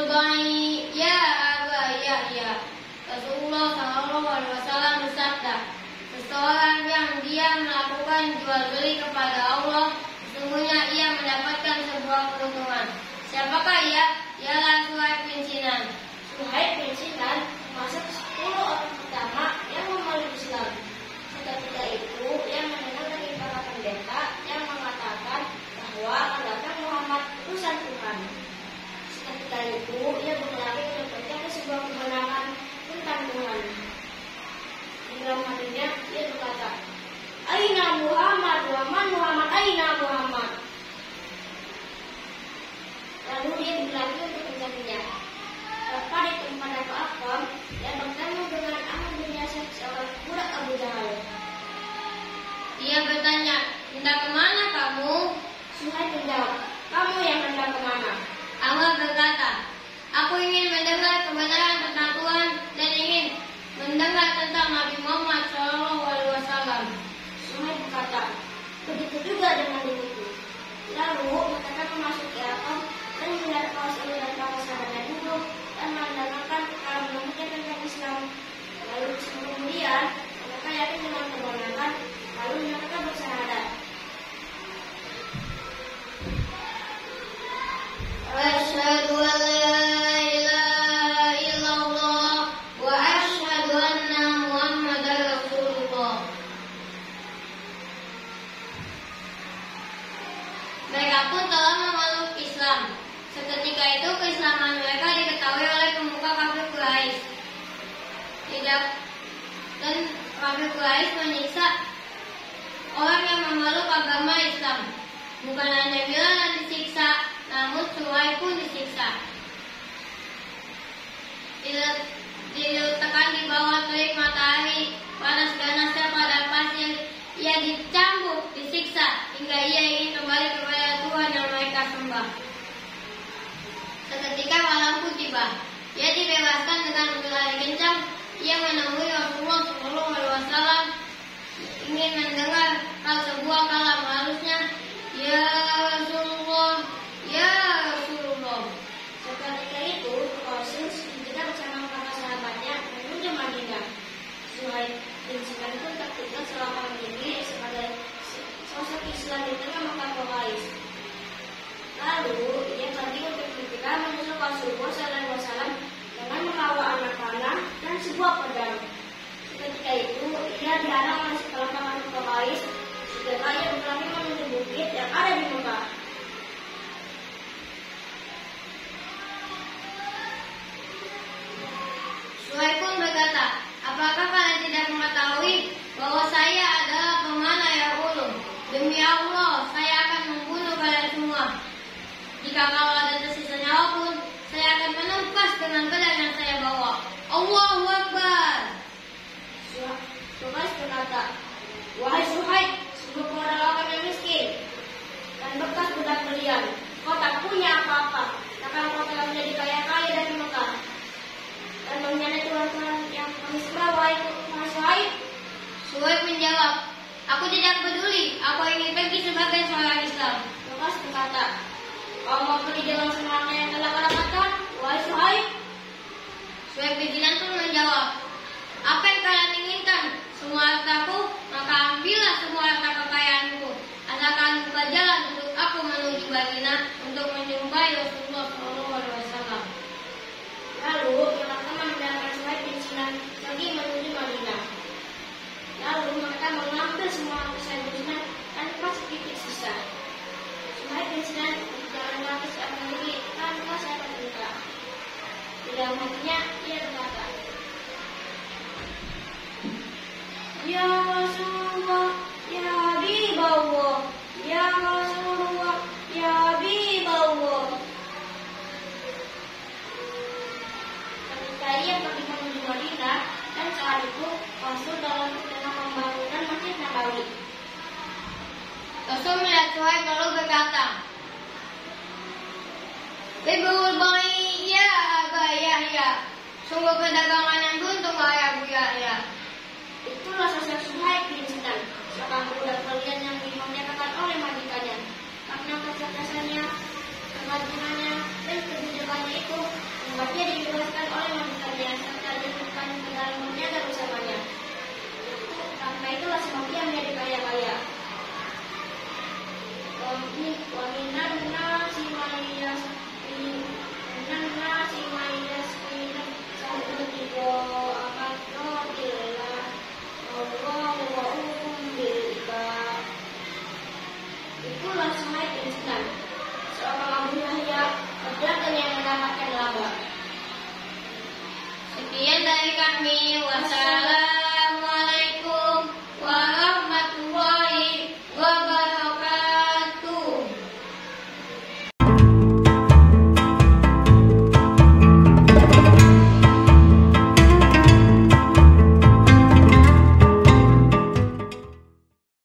Ba'i ya Aba Yahya. Rasulullah SAW bersabda, seseorang yang dia melakukan jual beli kepada Allah, sesungguhnya ia mendapatkan sebuah keuntungan. Siapakah ia? Ialah Suhaib bin Sinan. Suhaib bin Sinan termasuk 10 orang pertama yang memeluk Islam. Ketika itu ia mendengar dari para pendeta yang mengatakan bahwa akan datang Muhammad utusan Tuhan. Ketika itu ia berlari untuk mencari sebuah kebenaran tentang Tuhan. Di dalam hatinya ia berkata, Aina Muhammad, Muhammad, Aina Muhammad. Lalu dia berlari untuk mencarinya. Tepat di tempat apa-apa, ia bertemu dengan Amr bin Yasir, seorang budak Abu Jahal. Dia bertanya, hendak kemana kamu? Suhaib menjawab, kamu yang hendak kemana? Amr berkata, aku ingin mendengar kebenaran tentang Tuhan dan ingin mendengar tentang Nabi Muhammad SAW. Suhaib berkata, begitu juga dengan diriku. Lalu mereka memasuki Arafah dan melihat kawas ini dan para sahabatnya duduk dan mendengarkan para pemuda tentang Islam. Lalu kemudian mereka yakin dengan kebenaran, lalu mereka bersyahadat. Asyhadu an la ilaha illallah wa asyhadu anna Muhammadar Rasulullah. Mereka pun telah memeluk Islam. Seketika itu keislaman mereka diketahui oleh pemuka kafir Quraisy. Dan kafir Quraisy menyiksa orang yang memeluk agama Islam. Bukan hanya Bilal yang disiksa, namun Suhaib pun disiksa. Diletakkan di bawah terik matahari panas ganasnya pada pasir, ia dicambuk, disiksa hingga ia ingin kembali kepada Tuhan yang mereka sembah. Seketika malam pun tiba, ia dibebaskan dengan berlari kencang. Ia menemui Rasulullah SAW, ingin mendengar sebuah kalam halusnya, ya Rasulullah, ya Rasulullah. Seketika itu Rasul juga bersama para sahabatnya menuju Madinah. Suhaib bin Sinan pun terkenal selama ini sebagai sosok Islam di tengah Mekah Quraisy. Lalu ia pergi untuk berpikir menuju Rasulullah SAW dengan membawa anak panah dan sebuah pedang. Ketika itu ia dihalang oleh sekelompok Quraisy. Segera ia berlari menuju bukit yang ada di Mekah. Suhaib pun berkata, apakah kalian tidak mengetahui bahwa saya adalah pemanah yang ulung? Demi Allah, saya akan membunuh kalian semua. Jika kalau ada tersisa nyawa pun, saya akan menumpas dengan pedang yang saya bawa. Allahu Akbar. Suhaib berkata, wahai Suhaib, sungguh kau adalah orang yang miskin dan bekas budak belian. Kau tak punya apa-apa, karena kau telah menjadi kaya-kaya dari Mekah dan menjadi Tuhan yang kami sembah. Wahai Suhaib. Suhaib menjawab, aku tidak peduli, aku ingin pergi sebagai seorang Islam. Lukas berkata, kau mau pergi dengan semuanya yang telah kau dapatkan, wahai Suhaib? Suhaib bin Sinan pun menjawab, apa yang kalian inginkan? Semua hartaku, maka ambillah semua harta kekayaanku. Asalkan buka jalan untuk aku menuju Madinah untuk menjumpai Rasulullah SAW. Lalu mereka meninggalkan Suhaib bin Sinan pergi menuju Madinah. Lalu mereka mengambil semua harta Suhaib bin Sinan tanpa sedikit sisa. Suhaib bin Sinan berjalan kaki seorang diri tanpa siapa cerita. Di dalam hatinya ia berkata, ya Rasulullah, ya Habibullah, ya Rasulullah, ya Habibullah. Ketika ia pergi menuju Madinah, dan saat itu Rasul dalam tengah pembangunan Masjid Nabawi. Rasul melihat Suhaib lalu berkata, Ribul Ba'i ya Aba Yahya. Sungguh perdagangan yang beruntung wahai Abu Yahya. Itulah sosok Suhaib bin Sinan, seorang budak kalian yang dimuliakan oleh majikannya. Karena kecerdasannya, kerajinannya, dan kebijakannya itu, Membuatnya dibebaskan oleh majikannya serta dimasukkan ke dalam penjara bersamanya. Karena itulah si mafia menjadi kaya-kaya. Waminanna si mayas minanna si mayas minat saudiko amat rotillah Allah wa bil ibad. Itulah Suhaib bin Sinan, seorang Abu Yahya pedagang yang mendapatkan laba. Sekian dari kami.